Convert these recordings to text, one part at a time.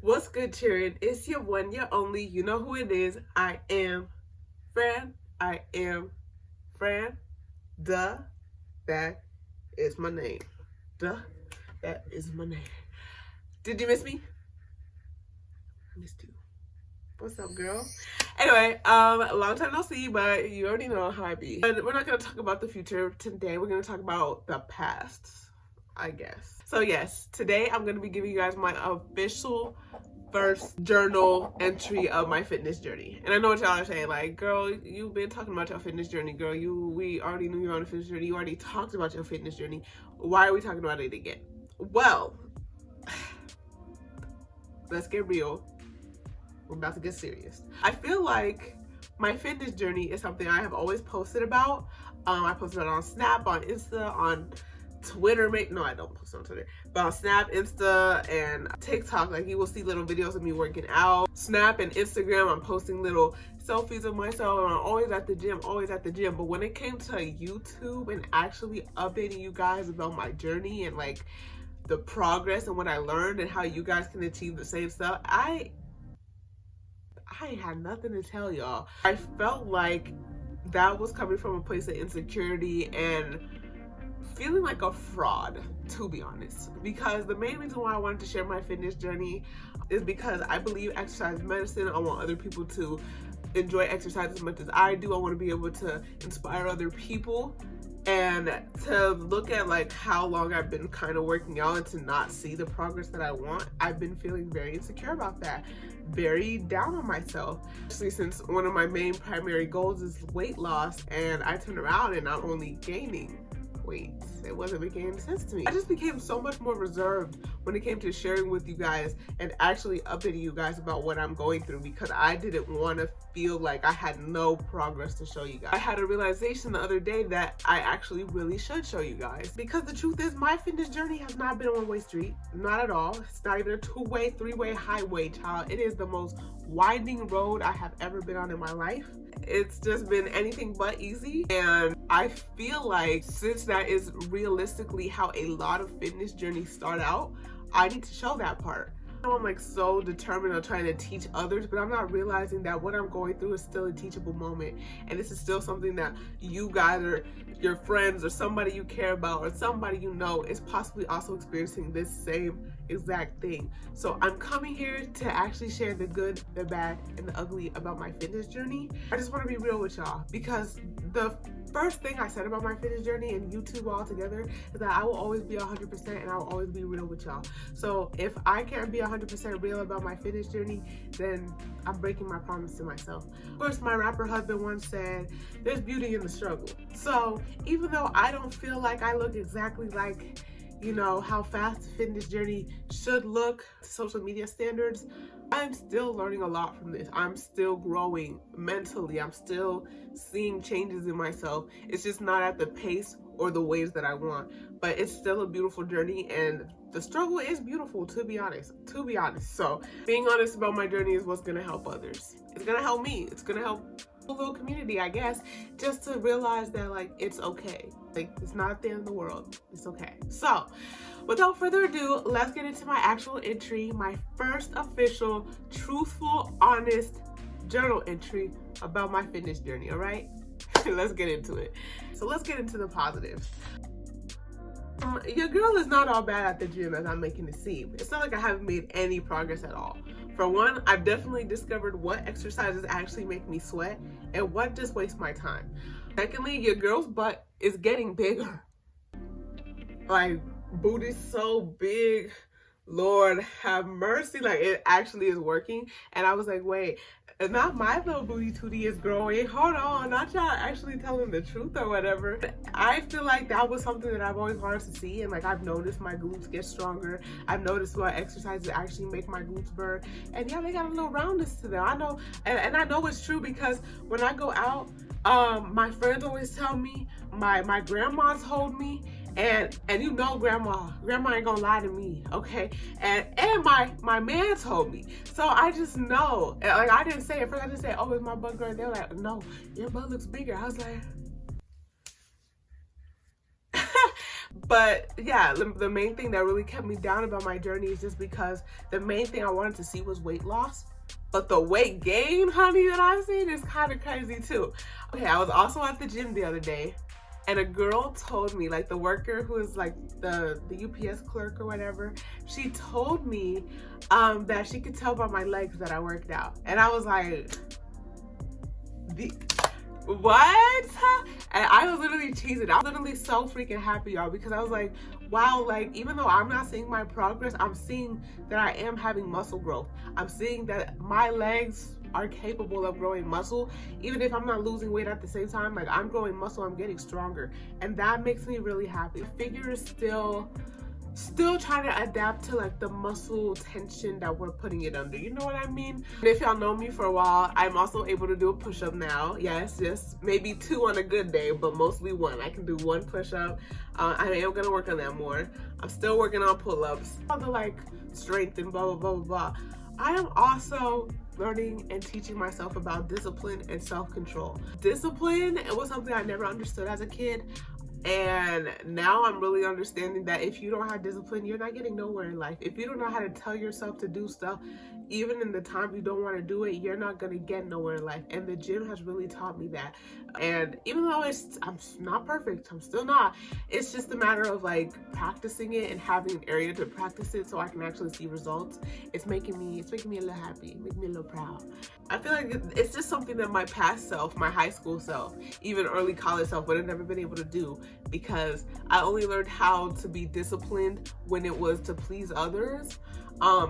What's good, cheering? It's your one, your only. You know who it is. I am Fran. I am Fran. Duh. That is my name. Duh. That is my name. Did you miss me? I missed you. What's up, girl? Anyway, long time no see, but you already know how I be. And we're not gonna talk about the future today. We're gonna talk about the past, I guess. So yes, today I'm gonna be giving you guys my official first journal entry of my fitness journey. And I know what y'all are saying, like, girl, you've been talking about your fitness journey, girl. We already knew you were on a fitness journey. You already talked about your fitness journey. Why are we talking about it again? Well, let's get real. We're about to get serious. I feel like my fitness journey is something I have always posted about. I posted it on Snap, on Insta, on Twitter. No, I don't post on Twitter, but on Snap, Insta, and TikTok. Like, you will see little videos of me working out. Snap and Instagram, I'm posting little selfies of myself, and I'm always at the gym, But when it came to YouTube and actually updating you guys about my journey and like the progress and what I learned and how you guys can achieve the same stuff, I ain't had nothing to tell y'all. I felt like that was coming from a place of insecurity and feeling like a fraud, to be honest. Because the main reason why I wanted to share my fitness journey is because I believe exercise is medicine. I want other people to enjoy exercise as much as I do. I want to be able to inspire other people, and to look at like how long I've been kind of working out and to not see the progress that I want. I've been feeling very insecure about that, very down on myself, especially since one of my main primary goals is weight loss, and I turn around and I'm only gaining weight. It wasn't making any sense to me. I just became so much more reserved when it came to sharing with you guys and actually updating you guys about what I'm going through, because I didn't want to feel like I had no progress to show you guys. I had a realization the other day that I actually really should show you guys, because the truth is my fitness journey has not been a one-way street. Not at all. It's not even a two-way, three-way highway, child. It is the most winding road I have ever been on in my life. It's just been anything but easy, and I feel like since that is realistically how a lot of fitness journeys start out, I need to show that part. I'm like so determined on trying to teach others, but I'm not realizing that what I'm going through is still a teachable moment, and this is still something that you guys or your friends or somebody you care about or somebody you know is possibly also experiencing this same exact thing. So I'm coming here to actually share the good, the bad, and the ugly about my fitness journey. I just want to be real with y'all, because the first thing I said about my fitness journey and YouTube altogether is that I will always be 100% and I will always be real with y'all. So if I can't be 100% real about my fitness journey, then I'm breaking my promise to myself. Of course, my rapper husband once said, there's beauty in the struggle. So even though I don't feel like I look exactly like, you know, how fast fitness journey should look to social media standards, I'm still learning a lot from this. I'm still growing mentally. I'm still seeing changes in myself. It's just not at the pace or the ways that I want, but it's still a beautiful journey, and the struggle is beautiful, to be honest. So being honest about my journey is what's gonna help others. It's gonna help me. It's gonna help a little community, I guess, just to realize that like it's okay. Like, it's not the end of the world. It's okay. So without further ado, let's get into my actual entry, my first official, truthful, honest journal entry about my fitness journey. All right, let's get into it. So let's get into the positives. Your girl is not all bad at the gym as I'm making it seem. It's not like I haven't made any progress at all. For one, I've definitely discovered what exercises actually make me sweat and what just waste my time. Secondly, your girl's butt is getting bigger. Like, booty's so big. Lord have mercy. Like, it actually is working. And I was like, wait, not my little booty tootie is growing. Hold on, not y'all actually telling the truth or whatever. I feel like that was something that I've always wanted to see, and like I've noticed my glutes get stronger. I've noticed what exercises actually make my glutes burn, and yeah, they got a little roundness to them. I know, and I know it's true, because when I go out, my friends always tell me, my grandmas told me, and you know grandma ain't gonna lie to me, okay? And my man told me. So I just know. Like, I didn't say it first. I just said, oh, is my butt growing? They were like, no, your butt looks bigger. I was like, But yeah, the main thing that really kept me down about my journey is just because the main thing I wanted to see was weight loss. But the weight gain, honey, that I've seen is kind of crazy too. Okay, I was also at the gym the other day, and a girl told me, like the worker who is like the UPS clerk or whatever, she told me that she could tell by my legs that I worked out. And I was like, what? And I was literally cheesing. I was literally so freaking happy, y'all, because I was like, wow, like even though I'm not seeing my progress, I'm seeing that I am having muscle growth. I'm seeing that my legs are capable of growing muscle, even if I'm not losing weight at the same time. Like I'm growing muscle, I'm getting stronger, and that makes me really happy. Figure is still trying to adapt to like the muscle tension that we're putting it under, you know what I mean? And if y'all know me for a while, I'm also able to do a push-up now. Yes, just maybe 2 on a good day, but mostly 1. I can do 1 push-up. I am gonna work on that more. I'm still working on pull-ups, all the like strength and blah blah blah blah blah. I am also learning and teaching myself about discipline and self-control. Discipline, it was something I never understood as a kid. And now I'm really understanding that if you don't have discipline, you're not getting nowhere in life. If you don't know how to tell yourself to do stuff, even in the time you don't want to do it, you're not going to get nowhere in life. And the gym has really taught me that. And even though I'm not perfect, I'm still not. It's just a matter of like practicing it and having an area to practice it so I can actually see results. It's making me a little happy, making me a little proud. I feel like it's just something that my past self, my high school self, even early college self would have never been able to do, because I only learned how to be disciplined when it was to please others,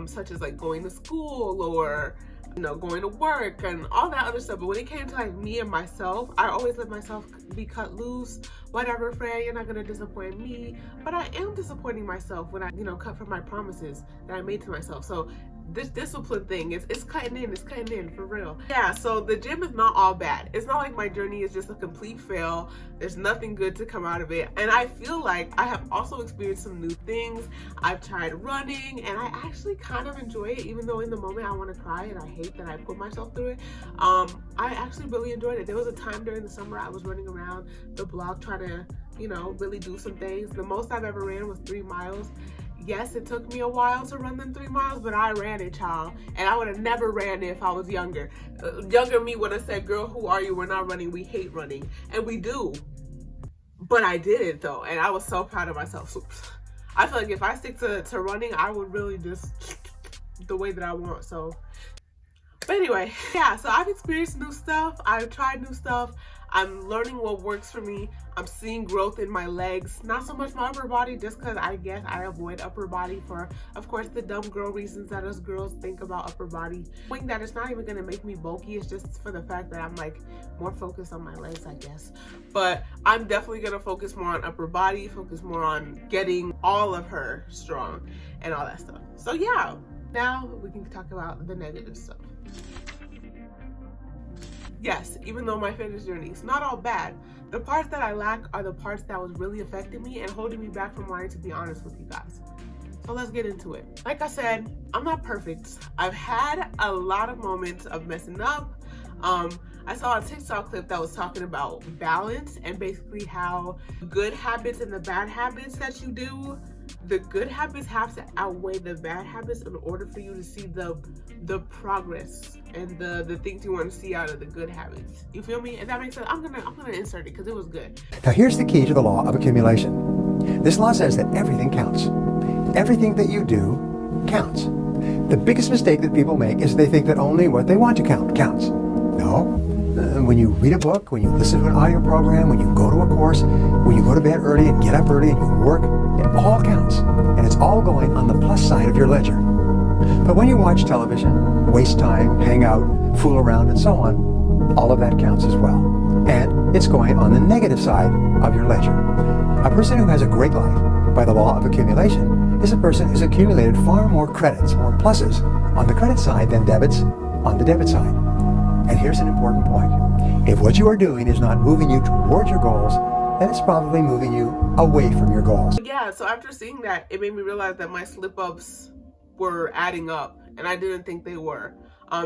such as like going to school or, you know, going to work and all that other stuff. But when it came to like me and myself, I always let myself be cut loose. Whatever, Freya, you're not gonna disappoint me. But I am disappointing myself when I, you know, cut from my promises that I made to myself. So this discipline thing it's cutting in for real. Yeah, so the gym is not all bad. It's not like my journey is just a complete fail. There's nothing good to come out of it. And I feel like I have also experienced some new things. I've tried running and I actually kind of enjoy it, even though in the moment I want to cry and I hate that I put myself through it. I actually really enjoyed it. There was a time during the summer I was running around the block trying to, you know, really do some things. The most I've ever ran was 3 miles. Yes, it took me a while to run them 3 miles, but I ran it, child. And I would have never ran it if I was younger. Younger me would have said, girl, who are you? We're not running. We hate running. And we do. But I did it, though. And I was so proud of myself. So I feel like if I stick to running, I would really just the way that I want. So, but anyway, yeah, so I've experienced new stuff. I've tried new stuff. I'm learning what works for me. I'm seeing growth in my legs, not so much my upper body, just because I guess I avoid upper body for, of course, the dumb girl reasons that us girls think about upper body. Knowing that it's not even gonna make me bulky, it's just for the fact that I'm like more focused on my legs, I guess. But I'm definitely gonna focus more on upper body, focus more on getting all of her strong and all that stuff. So yeah, now we can talk about the negative stuff. Yes, even though my fitness journey is not all bad, the parts that I lack are the parts that was really affecting me and holding me back from wanting to be honest with you guys. So let's get into it. Like I said, I'm not perfect. I've had a lot of moments of messing up. I saw a TikTok clip that was talking about balance and basically how good habits and the bad habits that you do, the good habits have to outweigh the bad habits in order for you to see the progress and the things you want to see out of the good habits. You feel me? If that makes sense, I'm gonna insert it because it was good. Now here's the key to the law of accumulation. This law says that everything counts. Everything that you do counts. The biggest mistake that people make is they think that only what they want to count counts. No. When you read a book, when you listen to an audio program, when you go to a course, when you go to bed early and get up early and you work, it all counts. And it's all going on the plus side of your ledger. But when you watch television, waste time, hang out, fool around, and so on, all of that counts as well. And it's going on the negative side of your ledger. A person who has a great life by the law of accumulation is a person who's accumulated far more credits, more pluses, on the credit side than debits on the debit side. And here's an important point. If what you are doing is not moving you towards your goals, then it's probably moving you away from your goals. Yeah, so after seeing that, it made me realize that my slip-ups were adding up, and I didn't think they were.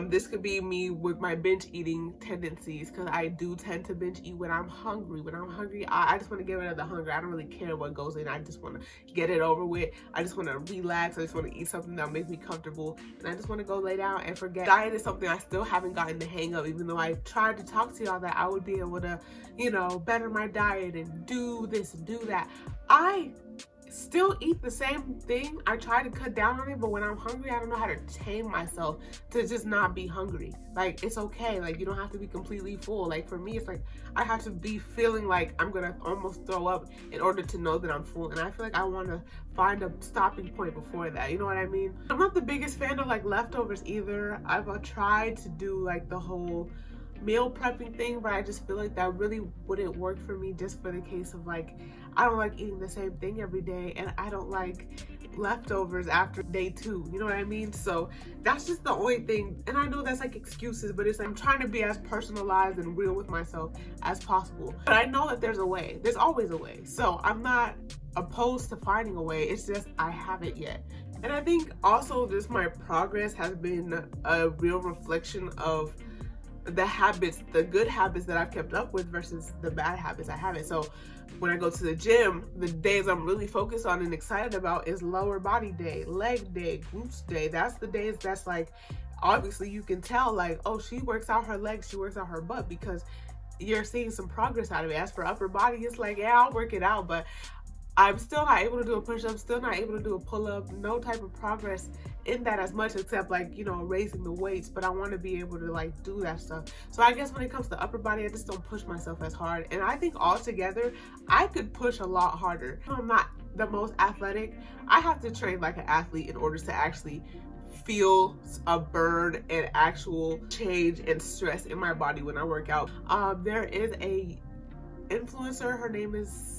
This could be me with my binge eating tendencies, because I do tend to binge eat when I'm hungry. When I'm hungry, I just want to get rid of the hunger. I don't really care what goes in. I just want to get it over with. I just want to relax. I just want to eat something that makes me comfortable, and I just want to go lay down and forget. Diet is something I still haven't gotten the hang of, even though I tried to talk to y'all that I would be able to, you know, better my diet and do this and do that. I still eat the same thing. I try to cut down on it, but when I'm hungry, I don't know how to tame myself to just not be hungry. Like, it's okay. Like, you don't have to be completely full. Like, for me, it's like I have to be feeling like I'm gonna almost throw up in order to know that I'm full. And I feel like I want to find a stopping point before that. You know what I mean? I'm not the biggest fan of like leftovers either. I've tried to do like the whole meal prepping thing, but I just feel like that really wouldn't work for me, just for the case of like, I don't like eating the same thing every day, and I don't like leftovers after day 2, you know what I mean? So that's just the only thing. And I know that's like excuses, but it's like I'm trying to be as personalized and real with myself as possible. But I know that there's a way. There's always a way. So I'm not opposed to finding a way. It's just I haven't yet. And I think also just my progress has been a real reflection of the habits, the good habits that I've kept up with versus the bad habits I haven't. So when I go to the gym, the days I'm really focused on and excited about is lower body day, leg day, glutes day. That's the days that's like, obviously you can tell like, oh, she works out her legs, she works out her butt, because you're seeing some progress out of it. As for upper body, it's like, yeah, I'll work it out, but I'm still not able to do a push-up, still not able to do a pull-up, no type of progress in that as much, except like, you know, raising the weights, but I want to be able to like do that stuff. So I guess when it comes to upper body, I just don't push myself as hard. And I think altogether, I could push a lot harder. I'm not the most athletic. I have to train like an athlete in order to actually feel a burn and actual change and stress in my body when I work out. There is a influencer, her name is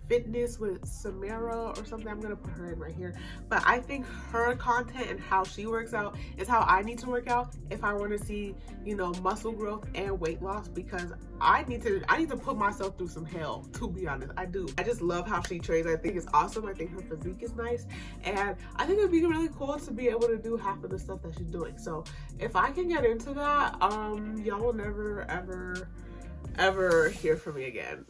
Fitness with Samara or something. I'm gonna put her in right here, but I think her content and how she works out is how I need to work out if I want to see, you know, muscle growth and weight loss, because I need to put myself through some hell, to be honest. I do. I just love how she trains. I think it's awesome. I think her physique is nice, and I think it'd be really cool to be able to do half of the stuff that she's doing. So if I can get into that, y'all will never ever hear from me again.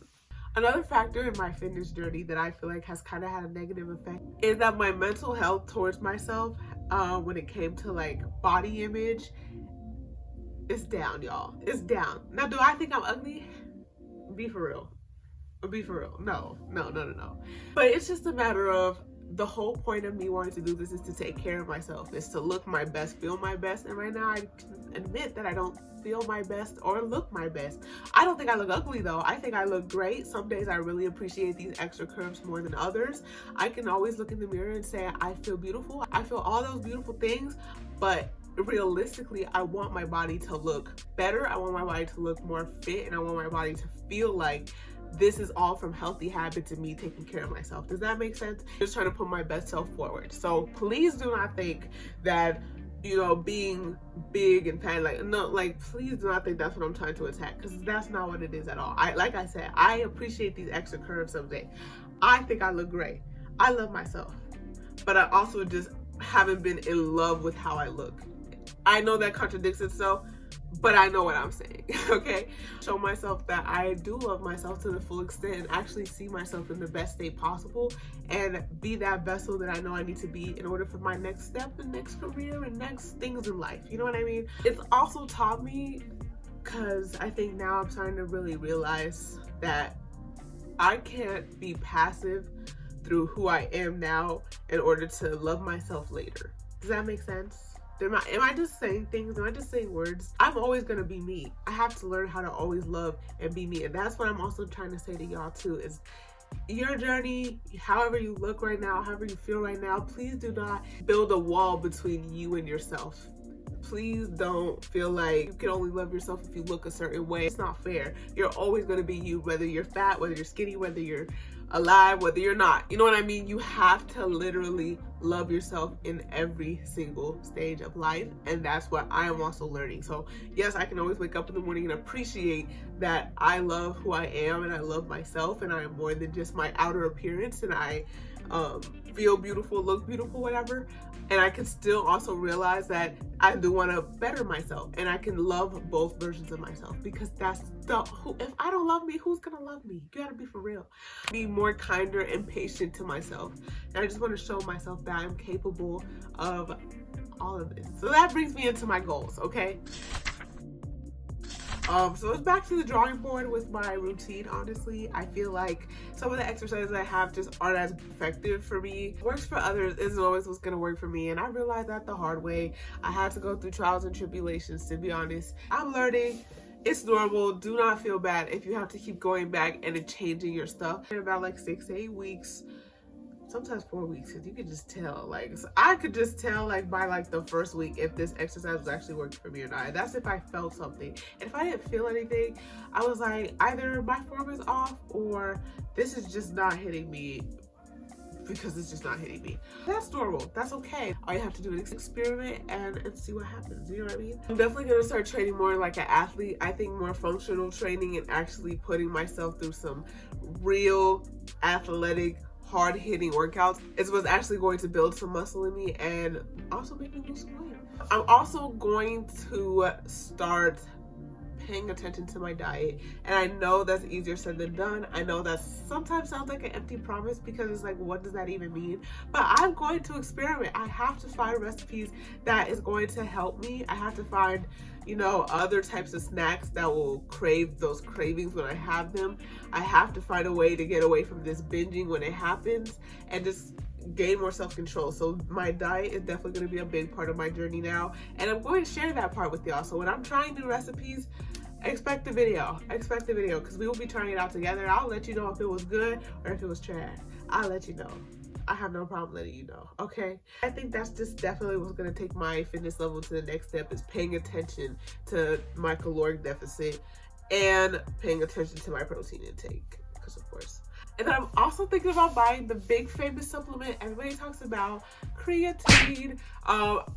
Another factor in my fitness journey that I feel like has kind of had a negative effect is that my mental health towards myself, when it came to like body image, is down, y'all. It's down. Now, do I think I'm ugly? Be for real. Be for real. No. But it's just a matter of, the whole point of me wanting to do this is to take care of myself, is to look my best, feel my best. And right now I can admit that I don't feel my best or look my best. I don't think I look ugly though. I think I look great. Some days I really appreciate these extra curves more than others. I can always look in the mirror and say I feel beautiful. I feel all those beautiful things, but realistically, I want my body to look better. I want my body to look more fit, and I want my body to feel like this is all from healthy habits and me taking care of myself. Does that make sense? Just trying to put my best self forward. So please do not think that, you know, being big and fat, like, no, like, please do not think that's what I'm trying to attack, because that's not what it is at all. Like I said, I appreciate these extra curves someday. I think I look great. I love myself, but I also just haven't been in love with how I look. I know that contradicts itself, but I know what I'm saying, okay? Show myself that I do love myself to the full extent and actually see myself in the best state possible, and be that vessel that I know I need to be in order for my next step and next career and next things in life. You know what I mean? It's also taught me, because I think now I'm starting to really realize that I can't be passive through who I am now in order to love myself later. Does that make sense? Am I just saying things? Am I just saying words? I'm always gonna be me. I have to learn how to always love and be me. And that's what I'm also trying to say to y'all too, is your journey, however you look right now, however you feel right now, please do not build a wall between you and yourself. Please don't feel like you can only love yourself if you look a certain way. It's not fair. You're always gonna be you, whether you're fat, whether you're skinny, whether you're alive, whether you're not. You know what I mean? You have to literally love yourself in every single stage of life, and that's what I am also learning. So yes, I can always wake up in the morning and appreciate that I love who I am and I love myself, and I am more than just my outer appearance, and I feel beautiful, look beautiful, whatever. And I can still also realize that I do want to better myself, and I can love both versions of myself, because that's if I don't love me, who's gonna love me? You gotta be for real. Be more kinder and patient to myself. And I just want to show myself that I'm capable of all of this. So that brings me into my goals, okay? So it's back to the drawing board with my routine. Honestly, I feel like some of the exercises I have just aren't as effective for me. Works for others isn't always what's gonna work for me, and I realized that the hard way. I had to go through trials and tribulations, to be honest. I'm learning. It's normal. Do not feel bad if you have to keep going back and changing your stuff. In about like 6 to 8 weeks, sometimes 4 weeks, because you can just tell. Like, so I could just tell like by like the first week if this exercise was actually working for me or not. That's if I felt something. And if I didn't feel anything, I was like, either my form is off or this is just not hitting me, because it's just not hitting me. That's normal. That's okay. All you have to do is experiment and see what happens. You know what I mean? I'm definitely gonna start training more like an athlete. I think more functional training and actually putting myself through some real athletic, hard-hitting workouts is what's actually going to build some muscle in me and also make me lose some weight. I'm also going to start paying attention to my diet, and I know that's easier said than done. I know that sometimes sounds like an empty promise, because it's like, what does that even mean? But I'm going to experiment. I have to find recipes that is going to help me. I have to find, you know, other types of snacks that will crave those cravings when I have them. I have to find a way to get away from this binging when it happens and just gain more self-control. So my diet is definitely going to be a big part of my journey now, and I'm going to share that part with y'all. So when I'm trying new recipes, expect the video, because we will be trying it out together. I'll let you know if it was good or if it was trash. I'll let you know. I have no problem letting you know, okay? I think that's just definitely what's gonna take my fitness level to the next step, is paying attention to my caloric deficit and paying attention to my protein intake, because of course. And then I'm also thinking about buying the big famous supplement everybody talks about, creatine.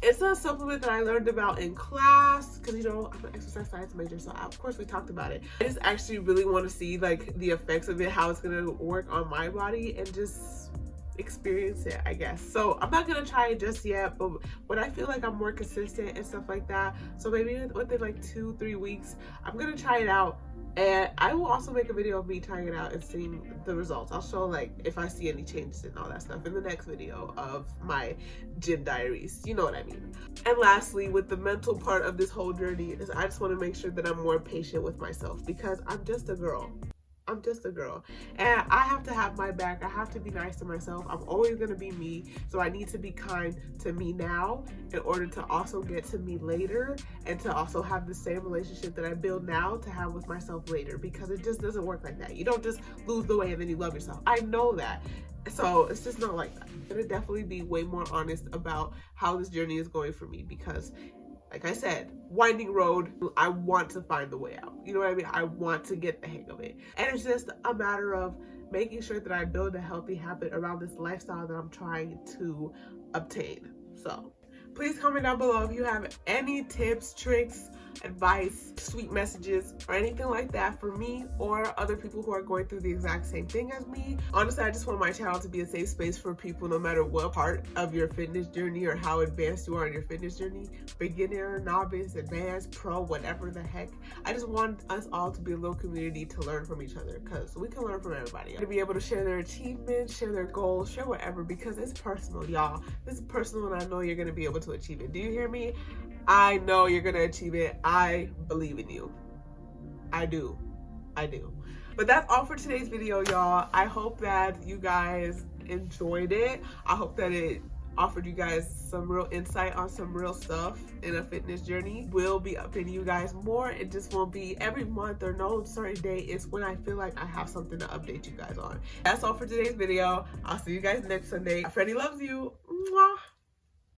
It's a supplement that I learned about in class, because, you know, I'm an exercise science major, so of course we talked about it. I just actually really want to see like the effects of it, how it's gonna work on my body, and just experience it, I guess. So I'm not gonna try it just yet, but when I feel like I'm more consistent and stuff like that, so maybe within like 2-3 weeks, I'm gonna try it out. And I will also make a video of me trying it out and seeing the results. I'll show like if I see any changes and all that stuff in the next video of my gym diaries. You know what I mean. And lastly, with the mental part of this whole journey, is I just want to make sure that I'm more patient with myself, because I'm just a girl. I'm just a girl, and I have to have my back. I have to be nice to myself. I'm always going to be me, so I need to be kind to me now in order to also get to me later, and to also have the same relationship that I build now to have with myself later, because it just doesn't work like that. You don't just lose the weight and then you love yourself. I know that. So it's just not like that. I'm going to definitely be way more honest about how this journey is going for me, because like I said, winding road, I want to find the way out. You know what I mean? I want to get the hang of it. And it's just a matter of making sure that I build a healthy habit around this lifestyle that I'm trying to obtain. So please comment down below if you have any tips, tricks, advice, sweet messages, or anything like that for me or other people who are going through the exact same thing as me. Honestly, I just want my channel to be a safe space for people, no matter what part of your fitness journey or how advanced you are in your fitness journey, beginner, novice, advanced, pro, whatever the heck. I just want us all to be a little community to learn from each other, because we can learn from everybody. To be able to share their achievements, share their goals, share whatever, because it's personal, y'all. This is personal, and I know you're going to be able to achieve it. Do you hear me? I know you're gonna achieve it. I believe in you. I do. But that's all for today's video, y'all. I hope that you guys enjoyed it. I hope that it offered you guys some real insight on some real stuff in a fitness journey. We'll be updating you guys more. It just won't be every month or no certain day. It's when I feel like I have something to update you guys on. That's all for today's video. I'll see you guys next Sunday. Freddie loves you. Mwah.